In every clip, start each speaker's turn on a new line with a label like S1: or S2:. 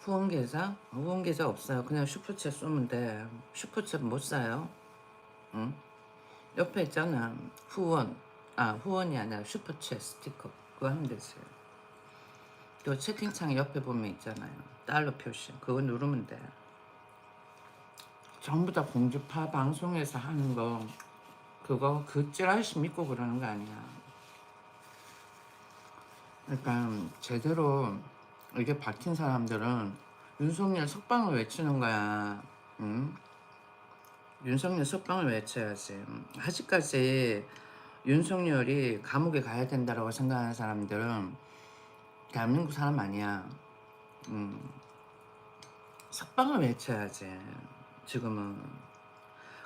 S1: 후원 계좌? 후원 계좌 없어요. 그냥 슈퍼챗 쏘면 돼. 슈퍼챗 못 사요. 응? 옆에 있잖아. 후원. 아, 후원이 아니라 슈퍼챗 스티커. 그거 하면 되지. 또 채팅창 옆에 보면 있잖아요. 달러 표시. 그거 누르면 돼. 전부 다 공주파 방송에서 하는 거. 그거 그 찌라시 믿고 그러는 거 아니야. 그러니까 제대로 이게 박힌 사람들은 윤석열 석방을 외치는 거야. 응? 윤석열 석방을 외쳐야지. 아직까지 윤석열이 감옥에 가야 된다고 생각하는 사람들은 대한민국 사람 아니야. 석방을 외쳐야지. 지금은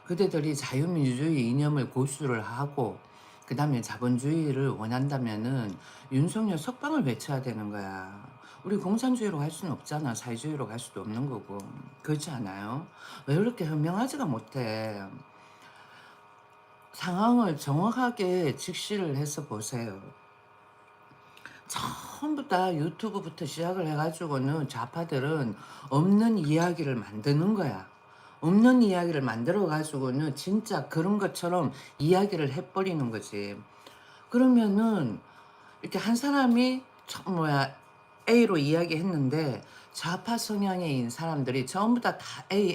S1: 그대들이 자유민주주의 이념을 고수를 하고 그 다음에 자본주의를 원한다면은 윤석열 석방을 외쳐야 되는 거야. 우리 공산주의로 갈 수는 없잖아. 사회주의로 갈 수도 없는 거고. 그렇지 않아요? 왜 그렇게 현명하지가 못해? 상황을 정확하게 직시를 해서 보세요. 전부 다 유튜브부터 시작을 해가지고는 좌파들은 없는 이야기를 만드는 거야. 없는 이야기를 만들어가지고는 진짜 그런 것처럼 이야기를 해버리는 거지. 그러면은 이렇게 한 사람이 A로 이야기했는데 좌파 성향인 사람들이 전부 다 A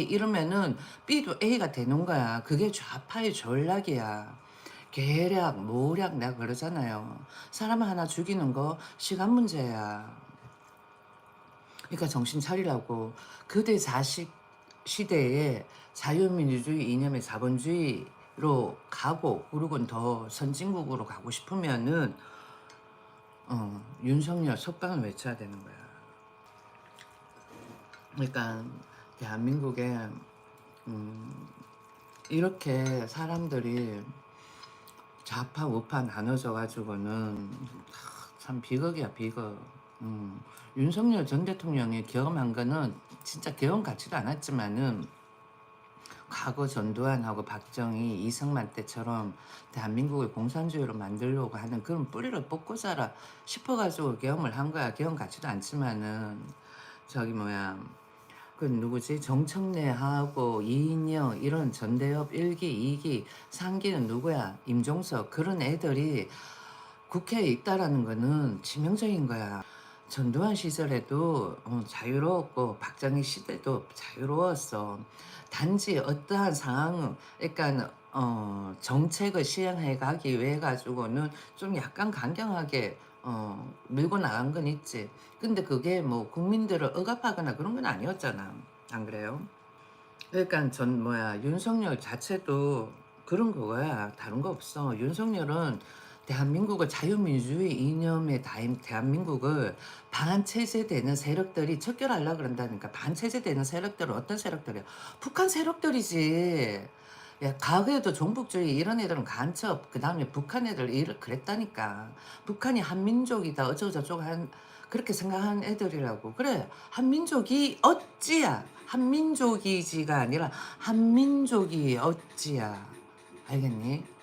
S1: 이러면은 B도 A가 되는 거야. 그게 좌파의 전략이야. 계략, 모략 내가 그러잖아요. 사람 하나 죽이는 거 시간 문제야. 그러니까 정신 차리라고. 그대 자식 시대에 자유민주주의 이념의 자본주의로 가고 그리고 더 선진국으로 가고 싶으면은 윤석열 석방을 외쳐야 되는 거야. 그러니까 대한민국에 이렇게 사람들이 좌파 우파 나눠져 가지고는 참 비극이야 비극. 윤석열 전 대통령이 경험한 거는 진짜 경험 같지도 않았지만은 과거 전두환하고 박정희, 이승만 때처럼 대한민국을 공산주의로 만들려고 하는 그런 뿌리를 뽑고 자라 싶어가지고 경험을 한 거야. 경험 같지도 않지만은 저기 그 누구지? 정청래하고 이인영 이런 전대협 1기, 2기, 3기는 누구야? 임종석 그런 애들이 국회에 있다라는 거는 치명적인 거야. 전두환 시절에도 자유로웠고 박정희 시대도 자유로웠어. 단지 어떠한 상황, 그러니까 정책을 시행해 가기 위해 가지고는 좀 약간 강경하게 밀고 나간 건 있지. 근데 그게 뭐 국민들을 억압하거나 그런 건 아니었잖아. 안 그래요? 그러니까 윤석열 자체도 그런 거야. 다른 거 없어. 윤석열은 대한민국을 자유민주주의 이념의 대한민국을 반체제되는 세력들이 척결하려고 그런다니까. 반체제되는 세력들은 어떤 세력들이야? 북한 세력들이지. 야, 과거에도 종북주의 이런 애들은 간첩, 그 다음에 북한 애들 그랬다니까. 북한이 한민족이다, 어쩌고저쩌고 그렇게 생각한 애들이라고. 그래, 한민족이 어찌야? 한민족이지가 아니라 한민족이 어찌야. 알겠니?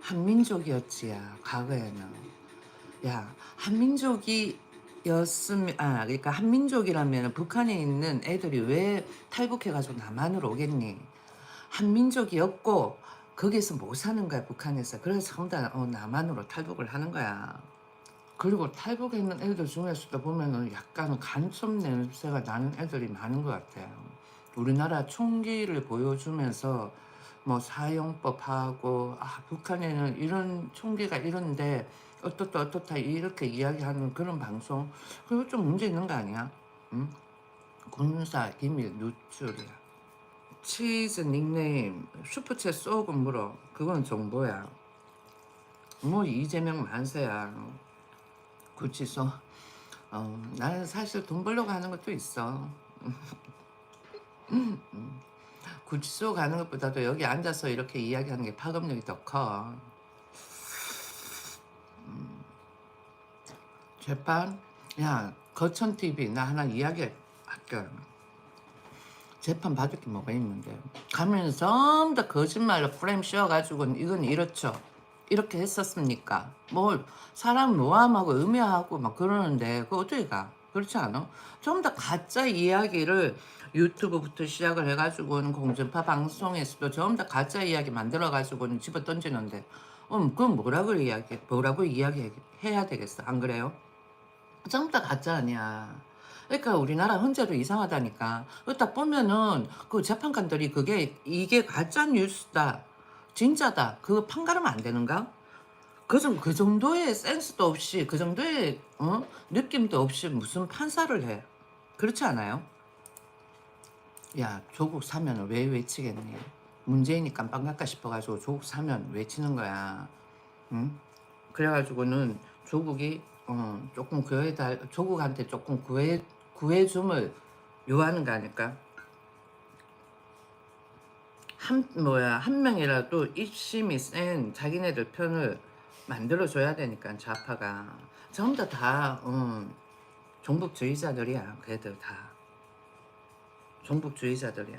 S1: 한민족이었지야, 과거에는. 야, 그러니까 한민족이라면 북한에 있는 애들이 왜 탈북해가지고 남한으로 오겠니? 한민족이었고, 거기에서 못 사는 거야, 북한에서. 그래서 전부 다 남한으로 탈북을 하는 거야. 그리고 탈북했는 애들 중에서도 보면은 약간 간첩 냄새가 나는 애들이 많은 것 같아요. 우리나라 총기를 보여주면서 뭐 사용법하고 북한에는 이런 총기가 이런데 어떻다 이렇게 이야기하는 그런 방송 그거 좀 문제 있는 거 아니야? 응? 군사 기밀 누출이야. 치즈 닉네임 슈퍼챗 쏘고 물어. 그건 정보야. 뭐 이재명 만세야. 구치소. 나는 사실 돈 벌려고 하는 것도 있어. 구치소 가는 것보다도 여기 앉아서 이렇게 이야기하는 게 파급력이 더 커. 재판? 야, 거천TV 나 하나 이야기할게. 재판 받을 게 뭐가 있는데. 가면 전부 다 거짓말로 프레임 씌워가지고 이건 이렇죠. 이렇게 했었습니까? 뭘 사람 모함하고 음해하고 막 그러는데 그거 어떻게 가? 그렇지 않아? 좀 더 가짜 이야기를 유튜브부터 시작을 해가지고는 공중파 방송에서도 전부 다 가짜 이야기 만들어가지고는 집어 던지는데, 그럼 뭐라고 이야기해야 되겠어? 안 그래요? 전부 다 가짜 아니야. 그러니까 우리나라 헌재도 이상하다니까. 딱 보면은 그 재판관들이 이게 가짜 뉴스다, 진짜다, 그거 판가르면 안 되는가? 그 정도의 센스도 없이, 그 정도의 느낌도 없이 무슨 판사를 해? 그렇지 않아요? 야, 조국 사면 왜 외치겠니? 문재인이 깜빡 갈까 싶어가지고 조국 사면 외치는 거야. 응? 그래가지고는 조국이 조금 조국한테 조금 구해줌을 요하는 거 아닐까? 한 명이라도 입심이 센 자기네들 편을 만들어줘야 되니까, 좌파가 전부 다 종북주의자들이야. 걔들 다 종북주의자들이야.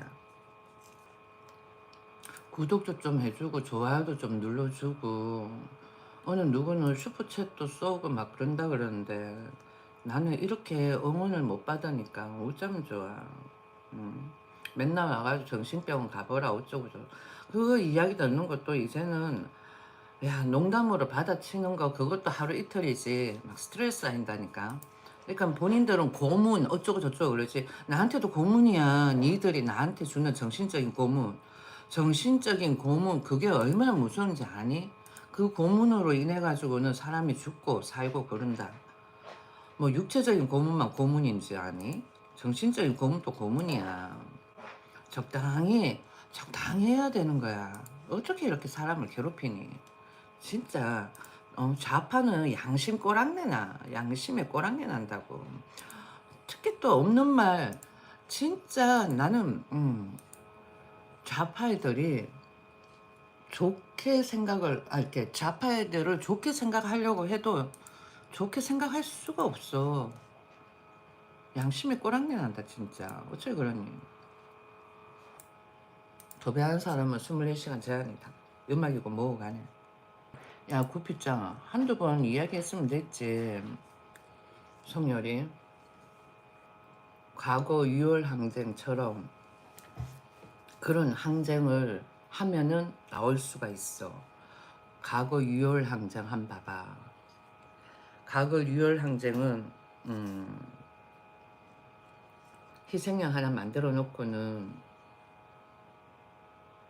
S1: 구독도 좀 해주고 좋아요도 좀 눌러주고, 어느 누구는 슈퍼챗도 쏘고 막 그런다 그러는데, 나는 이렇게 응원을 못 받으니까 어쩌면 좋아. 맨날 와가지고 정신병원 가보라 어쩌고 저쩌고 그거 이야기 듣는 것도 이제는, 야, 농담으로 받아치는 거 그것도 하루 이틀이지 막 스트레스 쌓인다니까. 그러니까 본인들은 고문 어쩌고 저쩌고 그러지, 나한테도 고문이야. 니들이 나한테 주는 정신적인 고문 그게 얼마나 무서운지 아니? 그 고문으로 인해 가지고는 사람이 죽고 살고 그런다. 뭐 육체적인 고문만 고문인지 아니? 정신적인 고문도 고문이야. 적당히 해야 되는 거야. 어떻게 이렇게 사람을 괴롭히니? 진짜 좌파는 양심 꼬랑내나. 양심에 꼬랑내 난다고. 특히 또 없는 말. 진짜 나는 좌파 애들이 이렇게 좌파 애들을 좋게 생각하려고 해도 좋게 생각할 수가 없어. 양심에 꼬랑내 난다 진짜. 어째 그러니? 도배하는 사람은 24시간 제한이다. 음악이고 뭐고 간에. 야, 구피짱 한두 번 이야기했으면 됐지. 성열이 과거 6월 항쟁처럼 그런 항쟁을 하면은 나올 수가 있어. 과거 6월 항쟁 한 봐봐. 과거 6월 항쟁은 희생양 하나 만들어 놓고는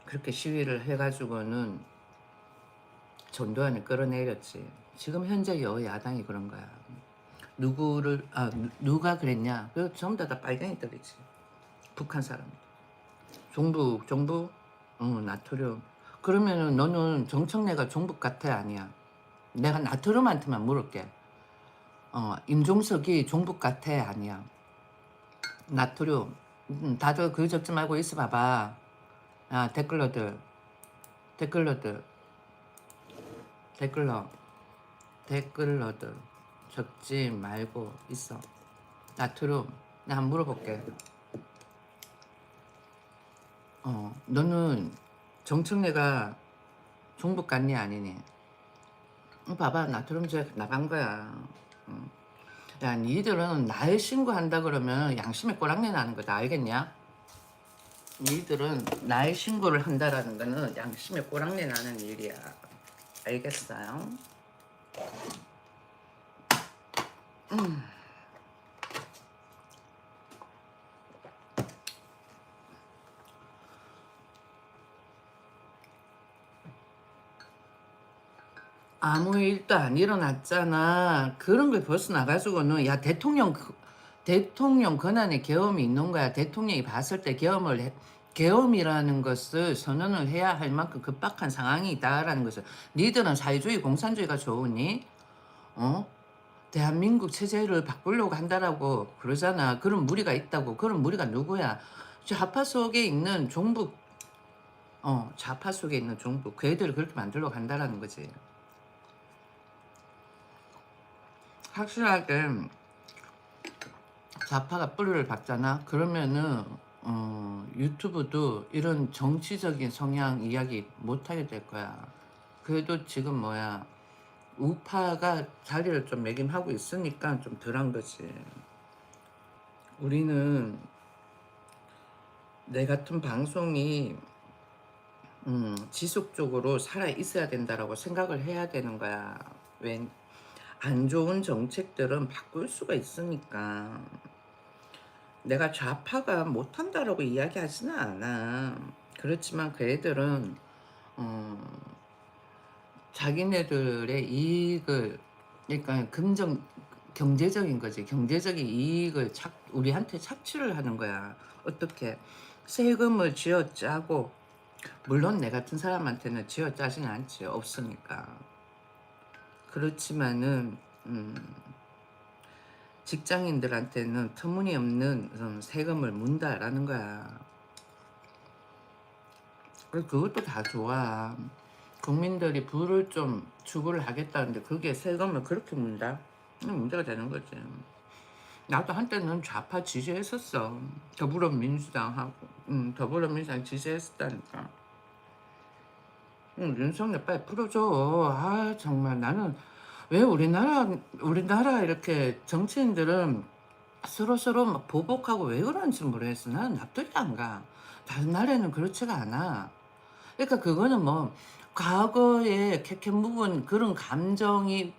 S1: 그렇게 시위를 해가지고는 전두환을 끌어내렸지. 지금 현재 여야당이 그런 거야. 누가 그랬냐? 그 전부 다 빨갱이들이지. 북한 사람. 종북, 나트륨. 그러면은 너는 정청래가 종북 같아, 아니야? 내가 나트륨한테만 물을게. 임종석이 종북 같아, 아니야? 나트륨. 다들 그 적지 말고 있어 봐봐. 아, 댓글러들. 댓글러들. 적지 말고 있어. 나트륨. 나 한번 물어볼게. 너는 정청래가 종북 같니 아니니? 봐봐, 나트륨제 나간 거야. 야, 니들은 날 신고한다 그러면 양심에 꼬랑내 나는 거다, 알겠냐? 니들은 날 신고를 한다라는 거는 양심에 꼬랑내 나는 일이야. 알겠어요? 아무 일도 안 일어났잖아. 그런 걸 벗어나가지고는, 야, 대통령 권한에 계엄이 있는 거야. 대통령이 봤을 때 계엄이라는 것을 선언을 해야 할 만큼 급박한 상황이다라는 것을. 니들은 사회주의, 공산주의가 좋으니, 대한민국 체제를 바꾸려고 한다라고 그러잖아. 그런 무리가 있다고. 그런 무리가 누구야? 좌파 속에 있는 종북, 좌파 속에 있는 종북. 그 애들을 그렇게 만들려고 한다라는 거지. 확실하게 좌파가 뿌리를 박잖아. 그러면은 유튜브도 이런 정치적인 성향 이야기 못하게 될 거야. 그래도 지금 우파가 자리를 좀 매김하고 있으니까 좀 덜한 거지. 우리는 내 같은 방송이 지속적으로 살아 있어야 된다라고 생각을 해야 되는 거야. 왜? 안 좋은 정책들은 바꿀 수가 있으니까. 내가 좌파가 못한다라고 이야기하지는 않아. 그렇지만 그 애들은 자기네들의 이익을, 그러니까 경제적인 거지. 경제적인 이익을 우리한테 착취를 하는 거야. 어떻게 세금을 쥐어짜고, 물론 내 같은 사람한테는 쥐어짜지는 않지. 없으니까. 그렇지만은 직장인들한테는 터무니없는 세금을 문다라는 거야. 그것도 다 좋아. 국민들이 부를 좀 추구를 하겠다는데 그게 세금을 그렇게 문다? 문제가 되는 거지. 나도 한때는 좌파 지지했었어. 더불어민주당하고. 더불어민주당 지지했었다니까. 윤석열 빨리 풀어줘. 아, 정말 나는 왜 우리나라 이렇게 정치인들은 서로 막 보복하고 왜 그런지 모르겠어. 나는 납득이 안 가. 다른 나라에는 그렇지가 않아. 그러니까 그거는 뭐 과거에 캐캐 묵은 그런 감정이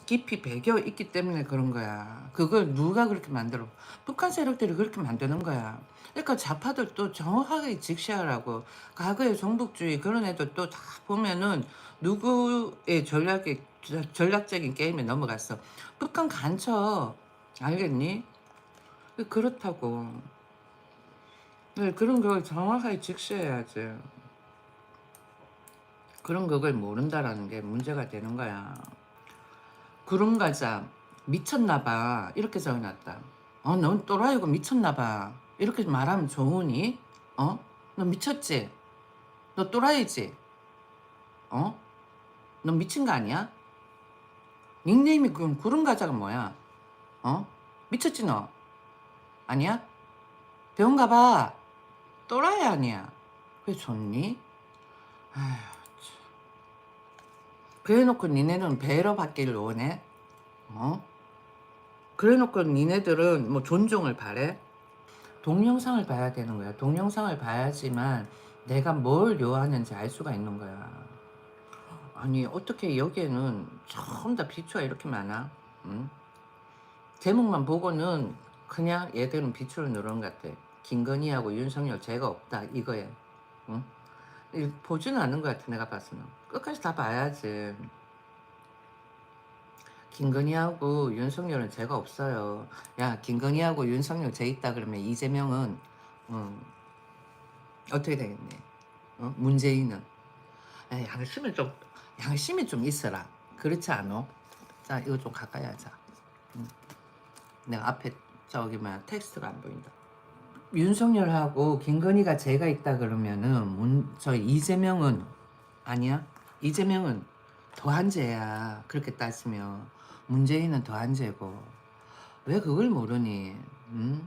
S1: 깊이 배겨 있기 때문에 그런 거야. 그걸 누가 그렇게 만들어? 북한 세력들이 그렇게 만드는 거야. 그러니까 좌파들도 정확하게 직시하라고. 과거의 종북주의 그런 애들 또 다 보면은 누구의 전략적인 게임에 넘어갔어. 북한 간첩. 알겠니? 그렇다고. 네, 그런 걸 정확하게 직시해야지. 그런 그걸 모른다라는 게 문제가 되는 거야. 구름과자 미쳤나봐 이렇게 적어놨다. 넌 또라이고 미쳤나봐 이렇게 말하면 좋으니? 너 미쳤지? 너 또라이지? 어? 너 미친 거 아니야? 닉네임이 그럼 구름과자가 뭐야? 미쳤지 너? 아니야? 배운 가봐. 또라이 아니야. 그게 좋니? 아휴, 그래놓고 니네는 배러 받기를 원해? 그래놓고 니네들은 뭐 존중을 바래? 동영상을 봐야 되는 거야. 동영상을 봐야지만 내가 뭘 요하는지 알 수가 있는 거야. 아니 어떻게 여기에는 전부 다 비추가 이렇게 많아? 응? 제목만 보고는 그냥 얘들은 비추를 누른 것 같아. 김건희하고 윤석열 죄가 없다 이거에. 응? 보지는 않는 것 같아. 내가 봤으면 끝까지 다 봐야지. 김건희하고 윤석열은 죄가 없어요. 야, 김건희하고 윤석열 죄 있다 그러면 이재명은 어떻게 되겠니? 문재인은 양심이 좀 있어라. 그렇지 않어? 자, 이거 좀 가까이 하자. 내가 앞에 저기만 텍스트가 안 보인다. 윤석열하고 김건희가 죄가 있다 그러면은 저 이재명은 아니야? 이재명은 더한 죄야. 그렇게 따지면 문재인은 더한 죄고 왜 그걸 모르니? 응?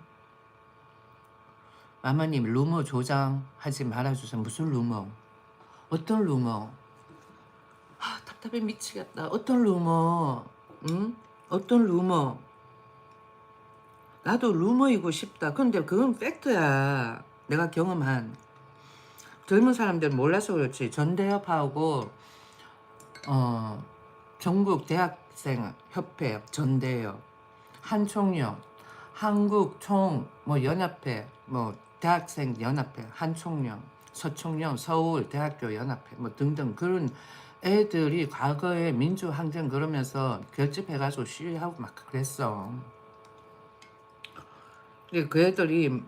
S1: 마마님 루머 조장하지 말아주세요. 무슨 루머? 어떤 루머? 답답해 미치겠다. 어떤 루머? 응? 어떤 루머? 나도 루머이고 싶다. 근데 그건 팩트야. 내가 경험한. 젊은 사람들 몰라서 그렇지. 전대협하고 전국 대학생 협회 전대협, 한총련, 한국총 뭐 연합회, 뭐 대학생 연합회, 한총련, 서총련, 서울 대학교 연합회 뭐 등등 그런 애들이 과거에 민주항쟁 그러면서 결집해가지고 시위하고 막 그랬어. 그 애들이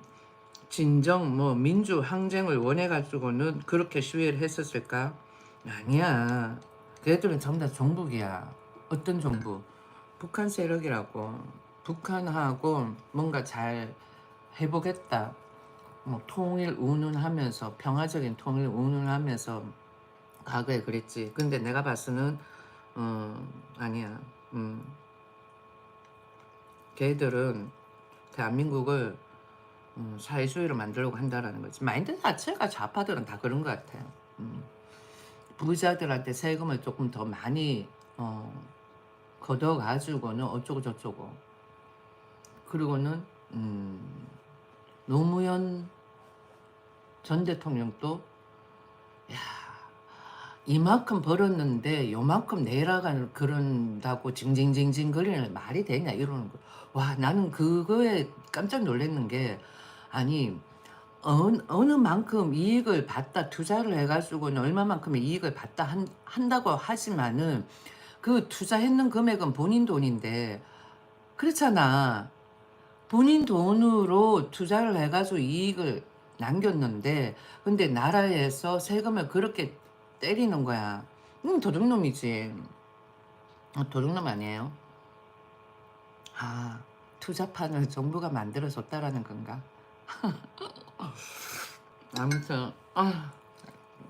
S1: 진정 뭐 민주항쟁을 원해가지고는 그렇게 시위를 했었을까? 아니야. 그 애들은 전부 다 종북이야. 어떤 종북? 북한 세력이라고. 북한하고 뭔가 잘 해보겠다. 뭐 통일 운운하면서 평화적인 통일 운운하면서 과거에 그랬지. 근데 내가 봤으는 아니야. 걔들은 대한민국을 사회주의로 만들려고 한다라는 거지. 마인드 자체가 좌파들은 다 그런 것 같아요. 부자들한테 세금을 조금 더 많이 걷어가지고는 어쩌고 저쩌고. 그리고는 음, 노무현 전 대통령도 야, 이만큼 벌었는데 요만큼 내라가 그런다고 징징징징 거리는 말이 되냐 이러는 거. 와, 나는 그거에 깜짝 놀랐는 게, 아니 어느 만큼 이익을 받다 투자를 해가지고는 얼마만큼의 이익을 받다 한다고 하지만은 그 투자했는 금액은 본인 돈인데, 그렇잖아. 본인 돈으로 투자를 해가지고 이익을 남겼는데, 근데 나라에서 세금을 그렇게 때리는 거야. 도둑놈이지. 도둑놈 아니에요? 아, 투자판을 정부가 만들어줬다라는 건가? 아무튼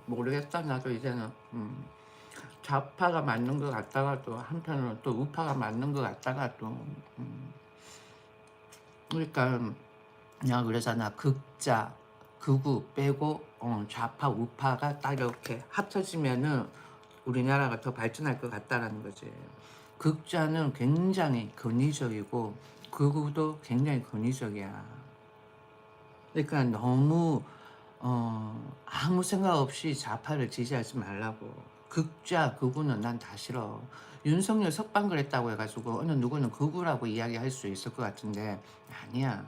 S1: 모르겠다. 나도 이제는 좌파가 맞는 것 같다가도 한편으로 또 우파가 맞는 것 같다가도 그러니까 내가 그러잖아. 극자 극우 빼고 좌파 우파가 딱 이렇게 합쳐지면은 우리나라가 더 발전할 것 같다라는 거지. 극자는 굉장히 권위적이고 극우도 굉장히 권위적이야. 그러니까 너무 아무 생각 없이 좌파를 지지하지 말라고. 극좌 극우는 난 다 싫어. 윤석열 석방을 했다고 해가지고 어느 누구는 극우라고 이야기할 수 있을 것 같은데 아니야.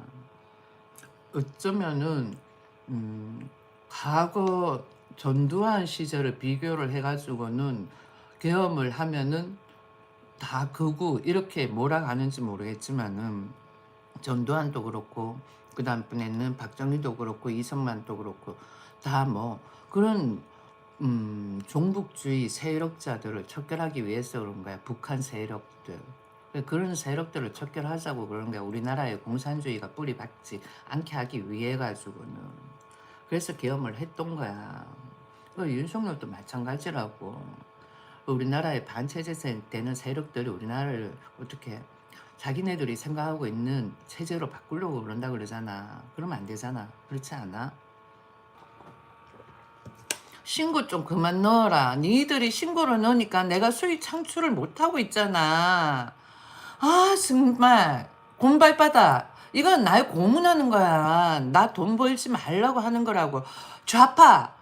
S1: 어쩌면은 과거 전두환 시절을 비교를 해가지고는 계엄을 하면은 다 극우 이렇게 몰아가는지 모르겠지만은 전두환도 그렇고 그 다음번에는 박정희도 그렇고 이승만도 그렇고 다 뭐 그런 종북주의 세력자들을 척결하기 위해서 그런 거야. 북한 세력들. 그런 세력들을 척결하자고 그런 거야. 우리나라의 공산주의가 뿌리 박지 않게 하기 위해 가지고는. 그래서 계엄을 했던 거야. 윤석열도 마찬가지라고. 우리나라의 반체제 되는 세력들이 우리나라를 어떻게 자기네들이 생각하고 있는 체제로 바꾸려고 그런다 그러잖아. 그러면 안 되잖아. 그렇지 않아? 신고 좀 그만 넣어라. 니들이 신고를 넣으니까 내가 수익 창출을 못하고 있잖아. 아, 정말 곰발바닥. 이건 날 고문하는 거야. 나 돈 벌지 말라고 하는 거라고. 좌파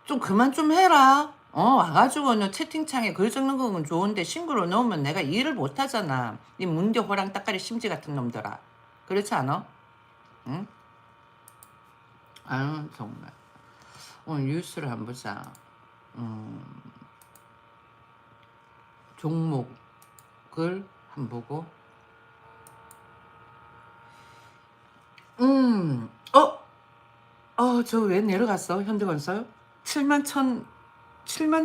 S1: 좀 그만 좀 해라. 와가지고는 채팅창에 글 적는 건 좋은데 신고를 넣으면 내가 일을 못하잖아. 이 문대 호랑 따까리 심지 같은 놈들아. 그렇지 않아? 응? 아유, 정말. 오늘 뉴스를 한번 보자. 종목을 한번 보고. 음, 저 왜 내려갔어? 현대건설? 7만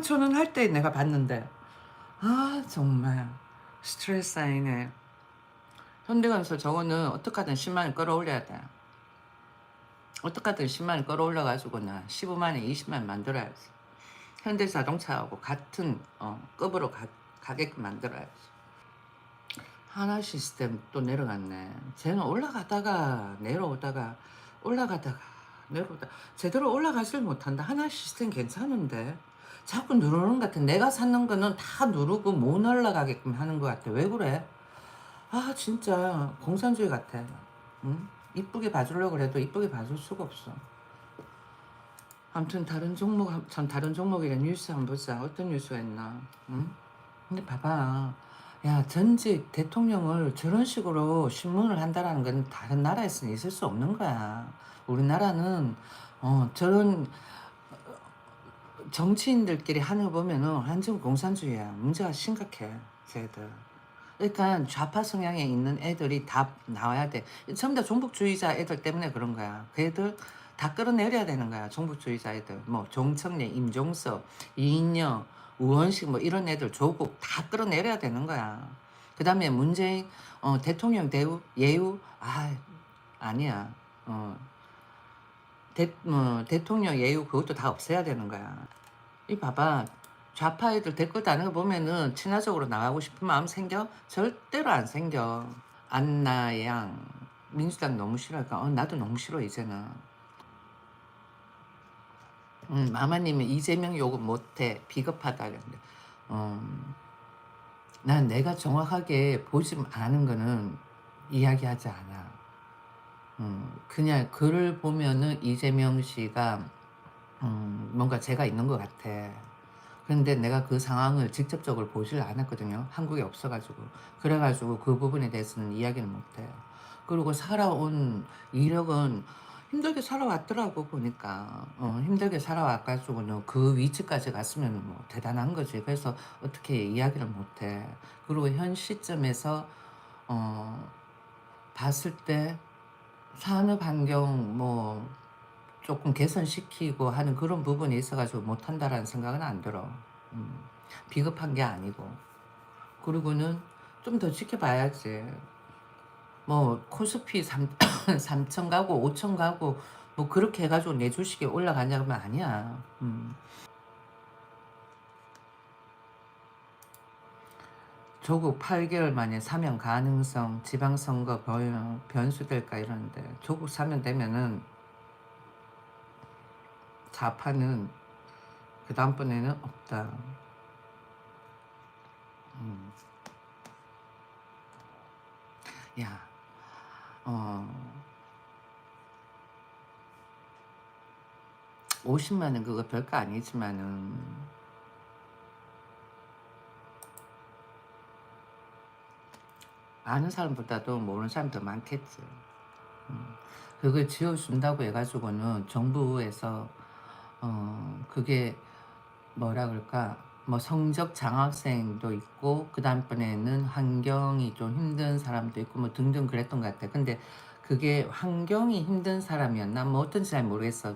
S1: 천원 할 때 내가 봤는데. 아, 정말. 스트레스 쌓이네. 현대건설 저거는 어떻게든 10만원 끌어올려야 돼. 어떻게든 10만원 끌어올려가지고는 15만원, 20만원 만들어야지. 현대자동차하고 같은 급으로 가게끔 만들어야지. 하나시스템 또 내려갔네. 쟤는 올라가다가 내려오다가 올라가다가 내려오다 제대로 올라가질 못한다. 하나시스템 괜찮은데 자꾸 누르는 것 같아. 내가 샀는 거는 다 누르고 못 올라가게끔 하는 것 같아. 왜 그래? 아, 진짜 공산주의 같아. 응? 이쁘게 봐주려고 그래도 이쁘게 봐줄 수가 없어. 아무튼 다른 종목이랑 뉴스 한번 보자. 어떤 뉴스가 있나? 응? 근데 봐봐. 야, 전직 대통령을 저런 식으로 신문을 한다라는 건 다른 나라에서는 있을 수 없는 거야. 우리나라는 저런 정치인들끼리 하는 거 보면은 완전 공산주의야. 문제가 심각해, 쟤들. 그러니까 좌파 성향에 있는 애들이 다 나와야 돼. 전부 다 종북주의자 애들 때문에 그런 거야. 그 애들 다 끌어내려야 되는 거야. 종북주의자 애들. 뭐 종청래, 임종석, 이인영, 우원식 뭐 이런 애들 조국 다 끌어내려야 되는 거야. 그 다음에 문재인 대통령 예우 아니야. 대통령 예우 그것도 다 없애야 되는 거야. 이 봐봐. 좌파 애들 댓글 다는 거 보면은 친화적으로 나가고 싶은 마음 생겨? 절대로 안 생겨. 안나양 민주당 너무 싫어할까? 나도 너무 싫어 이제는. 마마님은 이재명 욕은 못해 비겁하다 그랬는데 난 내가 정확하게 보지 않은 거는 이야기하지 않아. 그냥 글을 보면은 이재명 씨가 뭔가 죄가 있는 것 같아. 근데 내가 그 상황을 직접적으로 보질 않았거든요. 한국에 없어가지고. 그래가지고 그 부분에 대해서는 이야기를 못해. 그리고 살아온 이력은 힘들게 살아왔더라고 보니까. 힘들게 살아와가지고는 그 위치까지 갔으면 뭐 대단한 거지. 그래서 어떻게 이야기를 못해. 그리고 현 시점에서 어, 봤을 때 산업 환경 뭐 조금 개선시키고 하는 그런 부분이 있어가지고 못한다라는 생각은 안 들어. 음, 비겁한 게 아니고. 그리고는 좀 더 지켜봐야지. 뭐 코스피 3천 가고 5천 가고 뭐 그렇게 해가지고 내 주식이 올라가냐 그러면 아니야. 조국 8개월 만에 사면 가능성, 지방선거 변수될까 이러는데 조국 사면 되면은 좌파는 그 다음번에는 없다. 음. 야, 어, 50만 원 그거 별거 아니지만은 아는 사람보다도 모르는 사람 더 많겠지. 그걸 지어준다고 해가지고는 정부에서 그게 뭐라 그럴까 뭐 성적 장학생도 있고 그 다음번에는 환경이 좀 힘든 사람도 있고 뭐 등등 그랬던 것 같아. 근데 그게 환경이 힘든 사람이었나 뭐 어떤지 잘 모르겠어.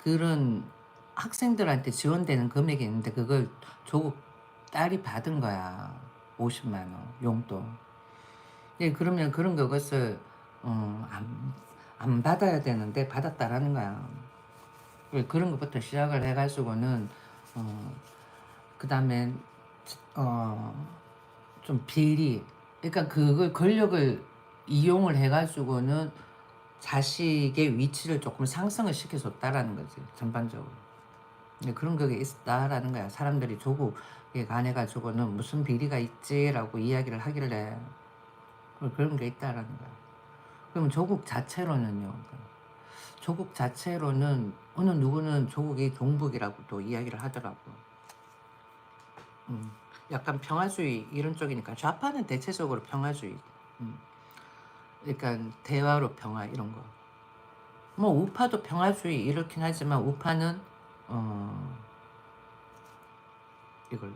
S1: 그런 학생들한테 지원되는 금액이 있는데 그걸 조국 딸이 받은 거야. 50만 원 용돈. 예, 그러면 그런 것을 안 받아야 되는데 받았다라는 거야. 그런 것부터 시작을 해가지고는 어, 그 다음에 좀 비리, 그러니까 그걸 권력을 이용을 해가지고는 자식의 위치를 조금 상승을 시켜줬다라는 거지 전반적으로. 근데 그런 게 있다라는 거야. 사람들이 조국에 관해 가지고는 무슨 비리가 있지라고 이야기를 하길래 그런 게 있다라는 거야. 그럼 조국 자체로는요. 조국 자체로는 어느 누구는 조국이 종북이라고 또 이야기를 하더라고. 음, 약간 평화주의 이런 쪽이니까 좌파는 대체적으로 평화주의. 음, 그러니까 대화로 평화 이런 거. 뭐 우파도 평화주의 이렇긴 하지만 우파는 어 이걸.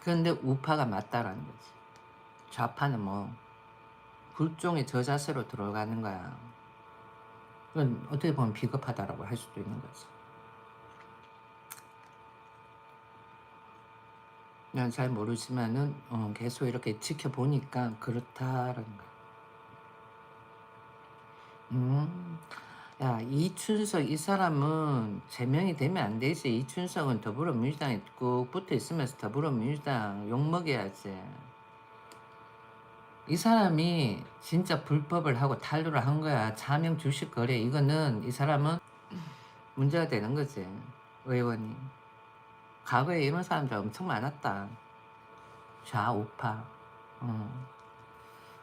S1: 그런데 우파가 맞다라는 거지. 좌파는 뭐 불종의 저자세로 들어가는 거야. 그건 어떻게 보면 비겁하다라고 할 수도 있는 거지. 난 잘 모르지만은 계속 이렇게 지켜보니까 그렇다라는 거야. 음, 야 이춘석 이 사람은 제명이 되면 안 되지. 이춘석은 더불어민주당에 꼭 붙어 있으면서 더불어민주당 욕먹여야지. 이 사람이 진짜 불법을 하고 탄로를 한 거야. 차명 주식 거래. 이거는 이 사람은 문제가 되는 거지. 의원이. 과거에 이런 사람들 엄청 많았다. 좌우파. 어.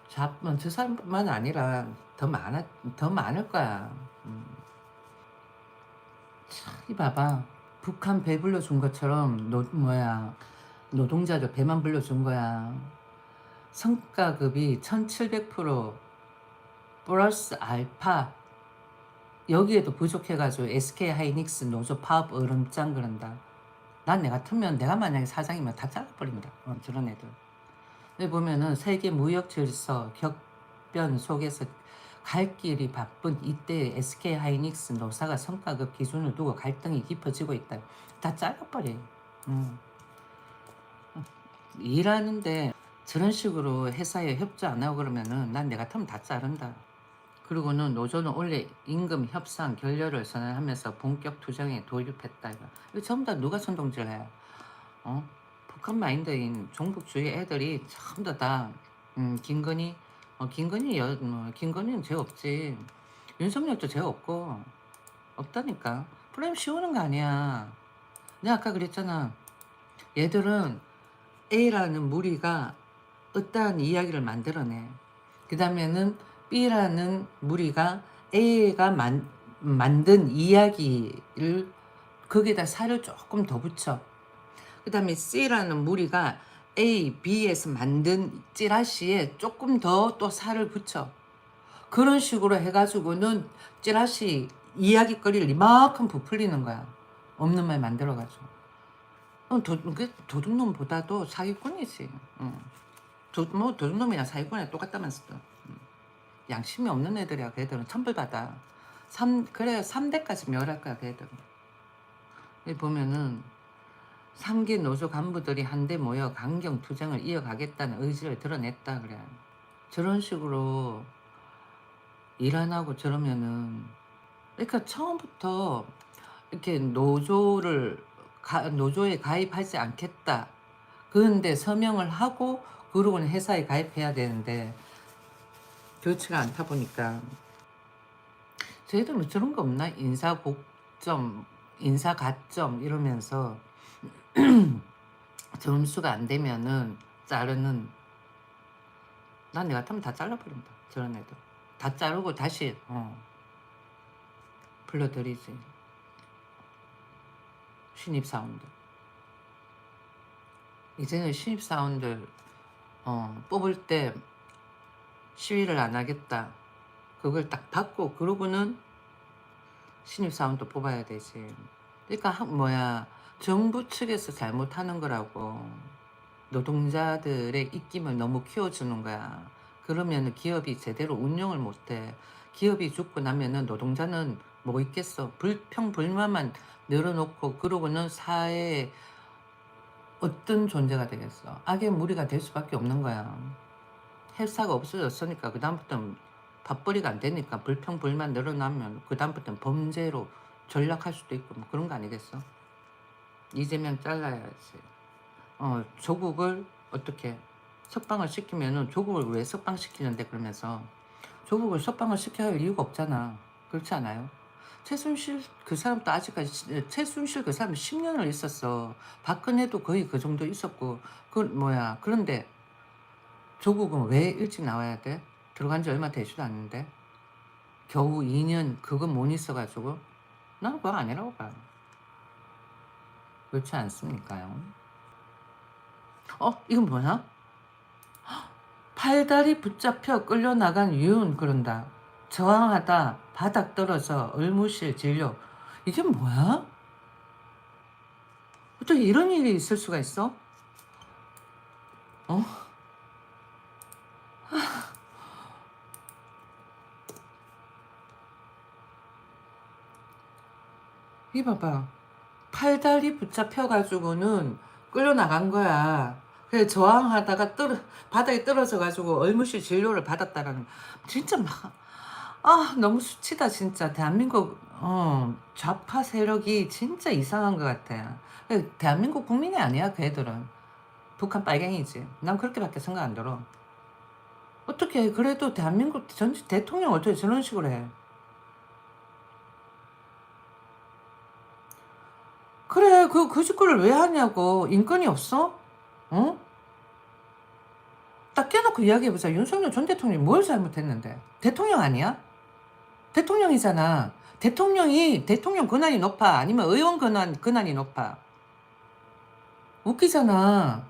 S1: 저 사람뿐만 아니라 더 많을 거야. 이 봐봐. 북한 배 불러준 것처럼 노동자들 배만 불러준 거야. 성과급이 1700% 플러스 알파. 여기에도 부족해가지고 SK 하이닉스 노조 파업 얼음장 그런다. 난 내가 같으면 내가 만약에 사장이면 다 잘라버린다. 저런 애들. 여기 보면은 세계 무역 질서 격변 속에서 갈 길이 바쁜 이때 SK 하이닉스 노사가 성과급 기준을 두고 갈등이 깊어지고 있다. 다 잘라버려. 음. 일하는데 저런 식으로 회사에 협조 안 하고 그러면은 난 내가 같으면 다 자른다. 그리고는 노조는 원래 임금 협상 결렬을 선언하면서 본격 투쟁에 돌입했다. 이거 전부 다 누가 선동질 해? 어? 북한 마인드인 종북주의 애들이 전부 다 김건희 김건희는 죄 없지. 윤석열도 죄 없고 없다니까. 프레임 씌우는 거 아니야. 내가 아까 그랬잖아. 얘들은 A라는 무리가 어떠한 이야기를 만들어내. 그 다음에는 B라는 무리가 A가 만든 이야기를 거기다 살을 조금 더 붙여. 그 다음에 C라는 무리가 A, B에서 만든 찌라시에 조금 더 또 살을 붙여. 그런 식으로 해가지고는 찌라시 이야기거리를 이만큼 부풀리는 거야. 없는 말 만들어가지고. 도둑놈보다도 사기꾼이지. 뭐 도둑놈이랑 사기꾼이랑 똑같다면서. 양심이 없는 애들이야. 걔들은 천벌받아. 그래 3대까지 멸할 거야. 걔들은. 여기 보면은 3개 노조 간부들이 한데 모여 강경 투쟁을 이어가겠다는 의지를 드러냈다 그래. 저런 식으로 일 안 하고 저러면은, 그러니까 처음부터 이렇게 노조에 가입하지 않겠다. 그런데 서명을 하고 그러고는 회사에 가입해야 되는데 그렇지가 않다 보니까 저희들은 저런 거 없나? 인사곡점, 인사가점 이러면서 점수가 안 되면은 자르는. 난 내가 타면 다 잘라버린다. 저런 애들 다 자르고 다시 불러들이지. 신입사원들. 이제는 신입사원들 뽑을 때 시위를 안 하겠다. 그걸 딱 받고 그러고는 신입사원도 뽑아야 되지. 그러니까 정부 측에서 잘못하는 거라고. 노동자들의 입김을 너무 키워주는 거야. 그러면 기업이 제대로 운영을 못해. 기업이 죽고 나면은 노동자는 뭐 있겠어. 불평불만만 늘어놓고 그러고는 사회에 어떤 존재가 되겠어. 악의 무리가 될 수밖에 없는 거야. 회사가 없어졌으니까 그 다음부터는 밥벌이가 안 되니까 불평불만 늘어나면 그 다음부터는 범죄로 전락할 수도 있고 뭐 그런 거 아니겠어? 이재명 잘라야지. 조국을 어떻게 석방을 시키면은 조국을 왜 석방시키는데 그러면서 조국을 석방을 시켜야 할 이유가 없잖아. 그렇지 않아요? 최순실 그 사람도 아직까지 최순실 그 사람 10년을 있었어. 박근혜도 거의 그 정도 있었고 그런데 조국은 왜 일찍 나와야 돼? 들어간 지 얼마 되지도 않는데 겨우 2년 그거 못 있어가지고 나는 그거 아니라고 봐. 그렇지 않습니까요? 이건 뭐야? 팔다리 붙잡혀 끌려나간 유은 그런다. 저항하다 바닥 떨어져 의무실 진료. 이게 뭐야? 어떻게 이런 일이 있을 수가 있어? 어? 이 봐봐. 팔다리 붙잡혀가지고는 끌려나간 거야. 그래 저항하다가 바닥에 떨어져가지고 의무실 진료를 받았다라는. 진짜 너무 수치다 진짜. 대한민국 좌파 세력이 진짜 이상한 것 같아. 대한민국 국민이 아니야 그 애들은. 북한 빨갱이지. 난 그렇게밖에 생각 안 들어. 어떻게 그래도 대한민국 전 대통령 어떻게 저런 식으로 해? 그래 그 짓거리를 왜 하냐고. 인권이 없어? 어? 딱 깨놓고 이야기해보자. 윤석열 전 대통령이 뭘 잘못했는데? 대통령 아니야? 대통령이잖아. 대통령 권한이 높아? 아니면 의원 권한이 높아? 웃기잖아.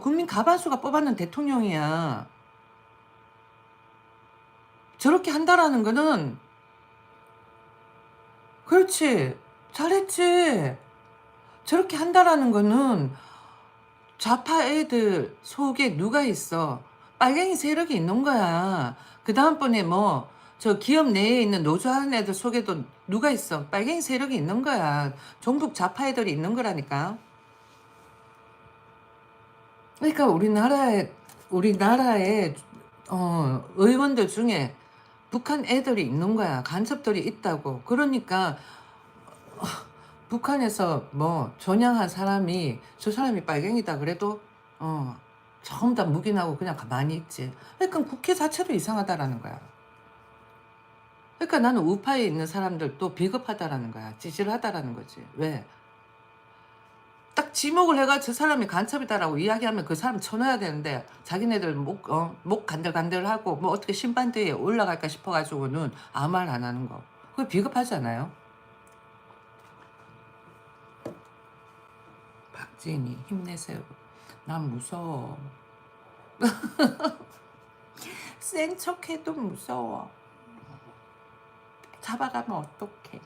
S1: 국민 가반수가 뽑았는 대통령이야. 저렇게 한다라는 거는, 그렇지. 잘했지. 저렇게 한다라는 거는 좌파 애들 속에 누가 있어? 빨갱이 세력이 있는 거야. 그 다음번에 저 기업 내에 있는 노조하는 애들 속에도 누가 있어? 빨갱이 세력이 있는 거야. 종북 좌파 애들이 있는 거라니까. 그러니까 우리나라에 의원들 중에 북한 애들이 있는 거야. 간첩들이 있다고. 그러니까 북한에서 전향한 사람이 저 사람이 빨갱이다 그래도 전부 다 묵인하고 그냥 가만히 있지. 그러니까 국회 자체도 이상하다라는 거야. 그러니까 나는 우파에 있는 사람들도 비겁하다라는 거야. 찌질하다라는 거지. 왜? 딱 지목을 해가 저 사람이 간첩이다라고 이야기하면 그 사람 쳐넣어야 되는데 자기네들 목 간들간들하고 뭐 어떻게 심판대에 올라갈까 싶어가지고는 아무 말 안 하는 거. 그거 비겁하지 않아요? 박진희 힘내세요. 난 무서워. 센 척해도 무서워. 잡아가면 어떡해.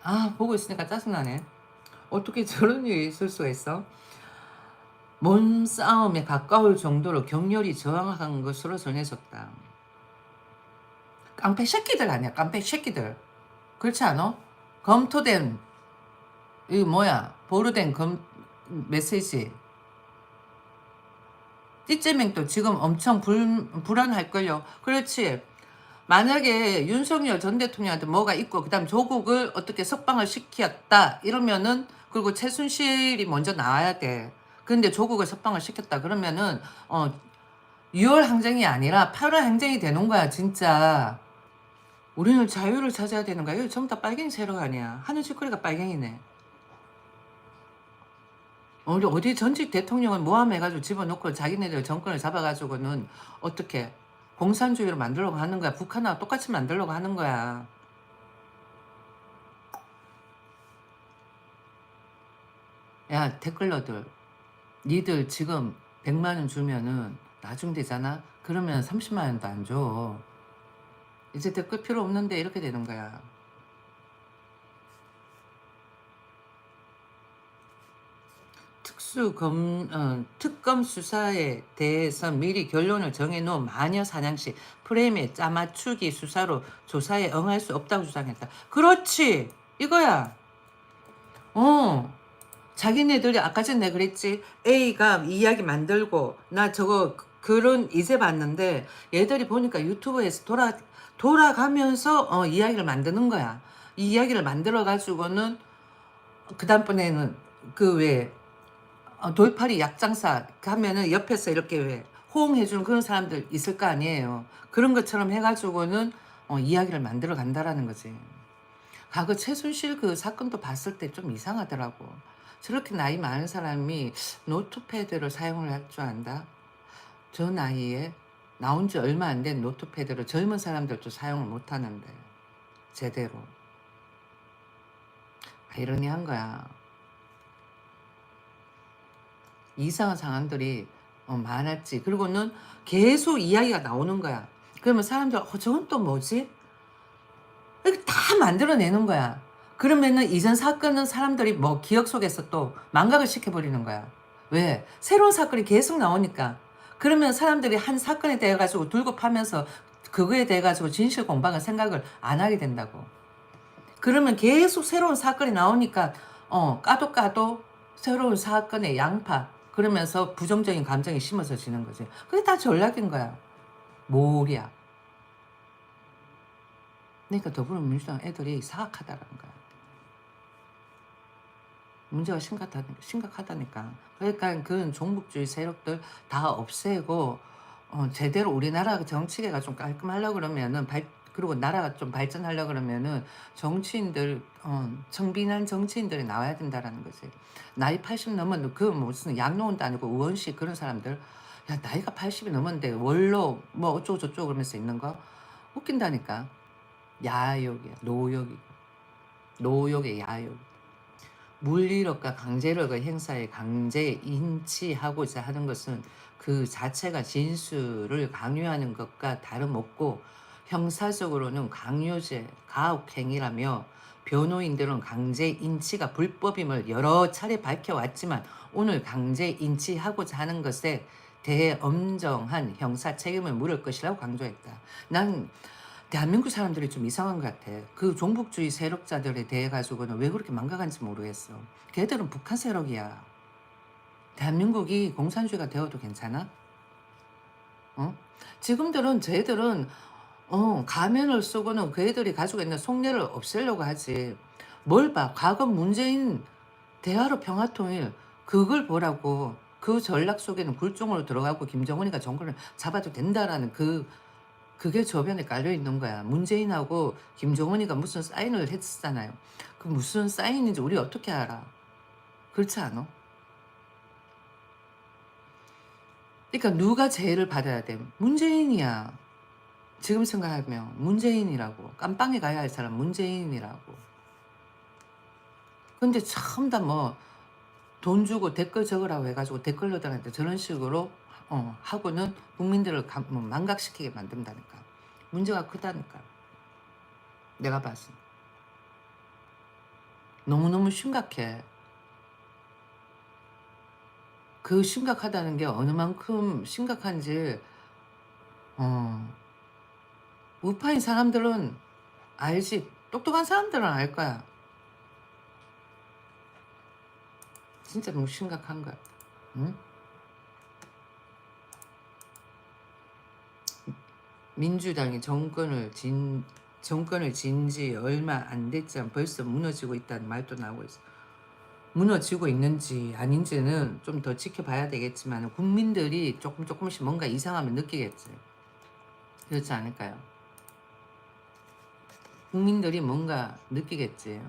S1: 아 보고 있으니까 짜증나네. 어떻게 저런 일이 있을 수가 있어? 몸싸움에 가까울 정도로 격렬히 저항한 것으로 전해졌다. 깡패 새끼들 아니야, 깡패 새끼들. 그렇지 않아? 검토된 이 뭐야 보루된 메시지. 띠째맹도 지금 엄청 불안할걸요. 그렇지. 만약에 윤석열 전 대통령한테 뭐가 있고 그다음 조국을 어떻게 석방을 시켰다 이러면은, 그리고 최순실이 먼저 나와야 돼. 근데 조국을 석방을 시켰다 그러면은 6월 항쟁이 아니라 8월 항쟁이 되는 거야 진짜. 우리는 자유를 찾아야 되는 거야. 이거 전부 다 빨갱이 세력 아니야. 하는 짓거리가 빨갱이네. 우리 어디 전직 대통령을 모함해가지고 집어넣고 자기네들 정권을 잡아가지고는 어떻게 공산주의로 만들려고 하는 거야. 북한하고 똑같이 만들려고 하는 거야. 야 댓글러들, 니들 지금 100만 원 주면은 나중 되잖아? 그러면 30만 원도 안 줘. 이제 댓글 필요 없는데 이렇게 되는 거야. 특검 수사에 대해서 미리 결론을 정해놓은 마녀 사냥시 프레임의 짜맞추기 수사로 조사에 응할 수 없다고 주장했다. 그렇지 이거야. 자기네들이 아까 전에 내가 그랬지. A가 이야기 만들고 나 저거 글은 이제 봤는데 얘들이 보니까 유튜브에서 돌아가면서 이야기를 만드는 거야. 이 이야기를 만들어 가지고는 그 다음번에는 그 왜 돌팔이 약장사 하면은 옆에서 이렇게 왜 호응해주는 그런 사람들 있을 거 아니에요. 그런 것처럼 해가지고는 이야기를 만들어 간다라는 거지. 과거 최순실 그 사건도 봤을 때 좀 이상하더라고. 저렇게 나이 많은 사람이 노트패드를 사용을 할 줄 안다? 저 나이에 나온 지 얼마 안 된 노트패드를 젊은 사람들도 사용을 못 하는데 제대로. 아이러니한 거야. 이상한 상황들이 많았지. 그리고는 계속 이야기가 나오는 거야. 그러면 사람들 저건 또 뭐지? 이렇게 다 만들어내는 거야. 그러면은 이전 사건은 사람들이 뭐 기억 속에서 또 망각을 시켜버리는 거야. 왜? 새로운 사건이 계속 나오니까. 그러면 사람들이 한 사건에 대해 가지고 들고 파면서 그거에 대해 가지고 진실 공방을 생각을 안 하게 된다고. 그러면 계속 새로운 사건이 나오니까 까도 새로운 사건의 양파, 그러면서 부정적인 감정이 심어져지는 거지. 그게 다 전략인 거야. 몰이야. 그러니까 더불어민주당 애들이 사악하다라는 거야. 문제가 심각하다니까. 그러니까 그 종북주의 세력들 다 없애고 제대로 우리나라 정치계가 좀 깔끔하려고 그러면은 그리고 나라가 좀 발전하려고 그러면은 정치인들 청빈한 정치인들이 나와야 된다라는 거지. 나이 80 넘은 그 무슨 양로원도 아니고 의원식 그런 사람들, 야 나이가 80이 넘었는데 원로 뭐 어쩌고 저쩌고 그러면서 있는 거 웃긴다니까. 야욕이야. 노욕의 야욕. 물리력과 강제력의 행사에 강제 인치하고자 하는 것은 그 자체가 진술을 강요하는 것과 다름없고 형사적으로는 강요죄, 가혹행위라며 변호인들은 강제 인치가 불법임을 여러 차례 밝혀왔지만 오늘 강제 인치하고자 하는 것에 대해 엄정한 형사 책임을 물을 것이라고 강조했다. 난 대한민국 사람들이 좀 이상한 것 같아. 그 종북주의 세력자들에 대해 가지고는 왜 그렇게 망각한지 모르겠어. 걔들은 북한 세력이야. 대한민국이 공산주의가 되어도 괜찮아? 지금들은 쟤들은 가면을 쓰고는 그 애들이 가지고 있는 속내를 없애려고 하지. 뭘 봐. 과거 문재인 대화로 평화통일 그걸 보라고. 그 전략 속에는 굴종으로 들어가고 김정은이가 정권을 잡아도 된다라는 그 그게 저변에 깔려 있는 거야. 문재인하고 김정은이가 무슨 사인을 했었잖아요. 그 무슨 사인인지 우리 어떻게 알아? 그렇지 않아? 그러니까 누가 제의를 받아야 돼? 문재인이야. 지금 생각하면 문재인이라고. 깜빵에 가야 할 사람 문재인이라고. 근데 참 다 뭐 돈 주고 댓글 적으라고 해가지고 댓글러들한테 저런 식으로 하고는 국민들을 뭐 망각시키게 만든다니까. 문제가 크다니까. 내가 봤을 때. 너무너무 심각해. 그 심각하다는 게 어느 만큼 심각한지 어, 우파인 사람들은 알지. 똑똑한 사람들은 알 거야. 진짜 너무 심각한 거야. 응? 민주당이 정권을 진 지 얼마 안 됐지만 벌써 무너지고 있다는 말도 나오고 있어. 무너지고 있는지 아닌지는 좀 더 지켜봐야 되겠지만 국민들이 조금씩 뭔가 이상하면 느끼겠지. 그렇지 않을까요? 국민들이 뭔가 느끼겠지.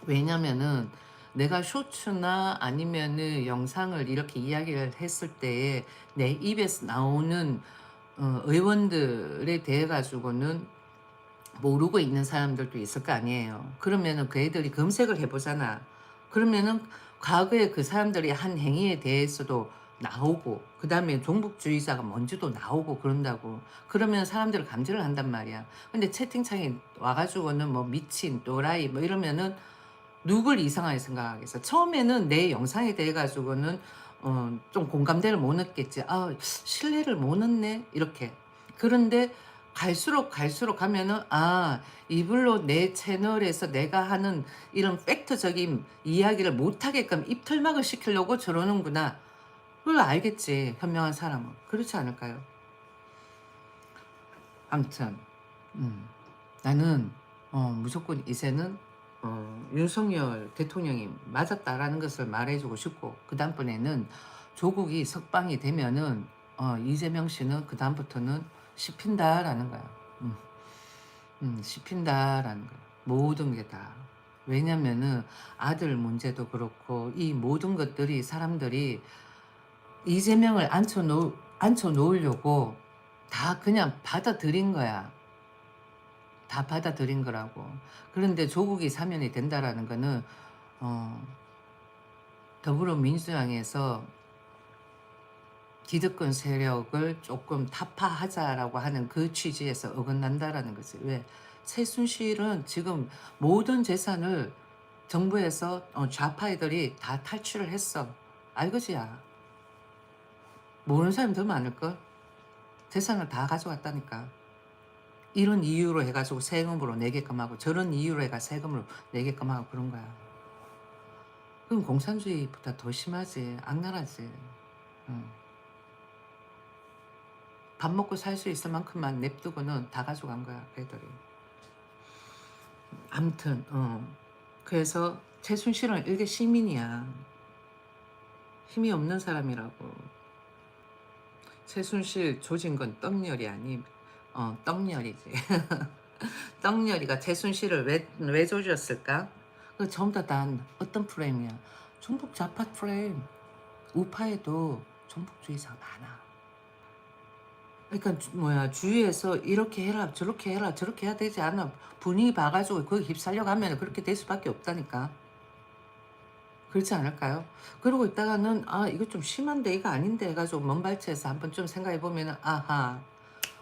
S1: 왜냐면은 내가 쇼츠나 아니면은 영상을 이렇게 이야기를 했을 때에 내 입에서 나오는 의원들에 대해 가지고는 모르고 있는 사람들도 있을 거 아니에요. 그러면은 그 애들이 검색을 해보잖아. 그러면은 과거에 그 사람들이 한 행위에 대해서도 나오고 그 다음에 종북주의자가 뭔지도 나오고 그런다고. 그러면 사람들을 감지를 한단 말이야. 근데 채팅창에 와가지고는 뭐 미친 또라이 뭐 이러면은 누굴 이상하게 생각하겠어. 처음에는 내 영상에 대해 가지고는 좀 공감대를 못 얻겠지. 아, 신뢰를 못 얻네 이렇게. 그런데 갈수록 가면은 아, 이불로 내 채널에서 내가 하는 이런 팩트적인 이야기를 못하게끔 입털막을 시키려고 저러는구나. 그걸 알겠지, 현명한 사람은. 그렇지 않을까요? 아무튼 나는 무조건 이제는 윤석열 대통령이 맞았다라는 것을 말해주고 싶고, 그 다음번에는 조국이 석방이 되면은 이재명 씨는 그 다음부터는 씹힌다라는 거야. 씹힌다라는 거야. 모든 게 다. 왜냐면은 아들 문제도 그렇고 이 모든 것들이 사람들이 이재명을 앉혀놓으려고 다 그냥 받아들인 거야. 다 받아들인 거라고. 그런데 조국이 사면이 된다라는 거는 어, 더불어민주당에서 기득권 세력을 조금 타파하자라고 하는 그 취지에서 어긋난다라는 거지. 왜? 최순실은 지금 모든 재산을 정부에서 좌파애들이 다 탈취를 했어. 알거지야. 모르는 사람이 더 많을걸? 재산을 다 가져갔다니까. 이런 이유로 해가지고 세금으로 내게끔 하고 저런 이유로 해가 세금으로 내게끔 하고 그런 거야. 그럼 공산주의보다 더 심하지. 악랄하지. 응. 밥 먹고 살 수 있을 만큼만 냅두고는 다 가져간 거야, 애들이. 아무튼, 그래서 최순실은 일개 시민이야. 힘이 없는 사람이라고. 최순실 조진 건 떡열이 아니, 떡열이지. 떡열이가 최순실을 왜 조졌을까? 그 전부 다 어떤 프레임이야? 종북 좌파 프레임. 우파에도 종북주의자가 많아. 그러니까 주위에서 이렇게 해라 저렇게 해라 저렇게 해야 되지 않아. 분위기 봐가지고 거기 휩쓸려 가면 그렇게 될 수밖에 없다니까. 그렇지 않을까요? 그러고 있다가는 아, 이거 좀 심한데 이거 아닌데 해가지고 먼발치에서 한번 좀 생각해 보면 아하,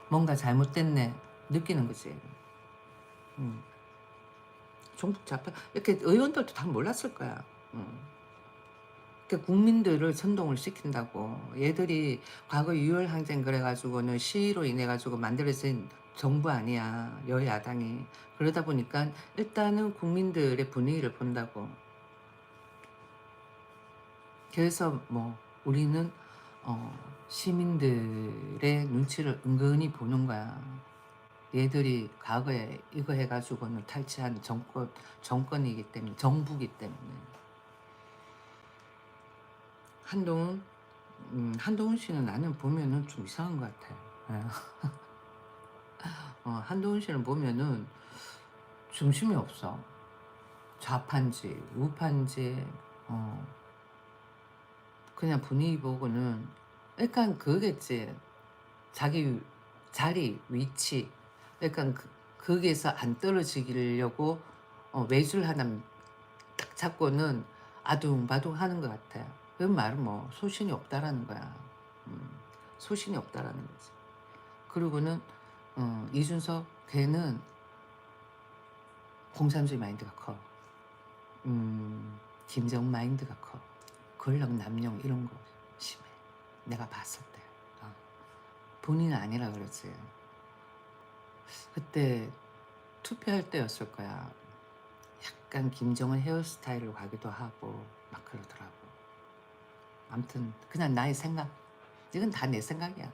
S1: 뭔가 잘못됐네 느끼는 거지. 음. 종북 좌파 이렇게 의원들도 다 몰랐을 거야. 국민들을 선동을 시킨다고. 얘들이 과거 6월 항쟁 그래가지고는 시위로 인해 가지고 만들어진 정부 아니야, 여야당이. 그러다 보니까 일단은 국민들의 분위기를 본다고. 그래서 뭐 우리는 시민들의 눈치를 은근히 보는 거야. 얘들이 과거에 이거 해가지고는 탈취한 정권이기 때문에, 정부기 때문에. 한동훈 씨는 나는 보면은 좀 이상한 것 같아요. 예. 한동훈 씨는 보면은 중심이 없어. 좌파인지 우파인지 그냥 분위기 보고는 약간 그거겠지. 자기 자리, 위치, 약간 거기에서 안 떨어지려고 외줄 하나 딱 잡고는 아둥바둥 하는 것 같아. 그 말은 뭐 소신이 없다라는 거야. 소신이 없다라는 거지. 그리고는 이준석 걔는 공산주의 마인드가 커. 김정 마인드가 커. 권력 남용 이런 거 심해. 내가 봤을 때. 본인은 아니라 그러지. 그때 투표할 때였을 거야. 약간 김정은 헤어스타일로 가기도 하고 막 그러더라고. 아무튼 그냥 나의 생각. 이건 다 내 생각이야.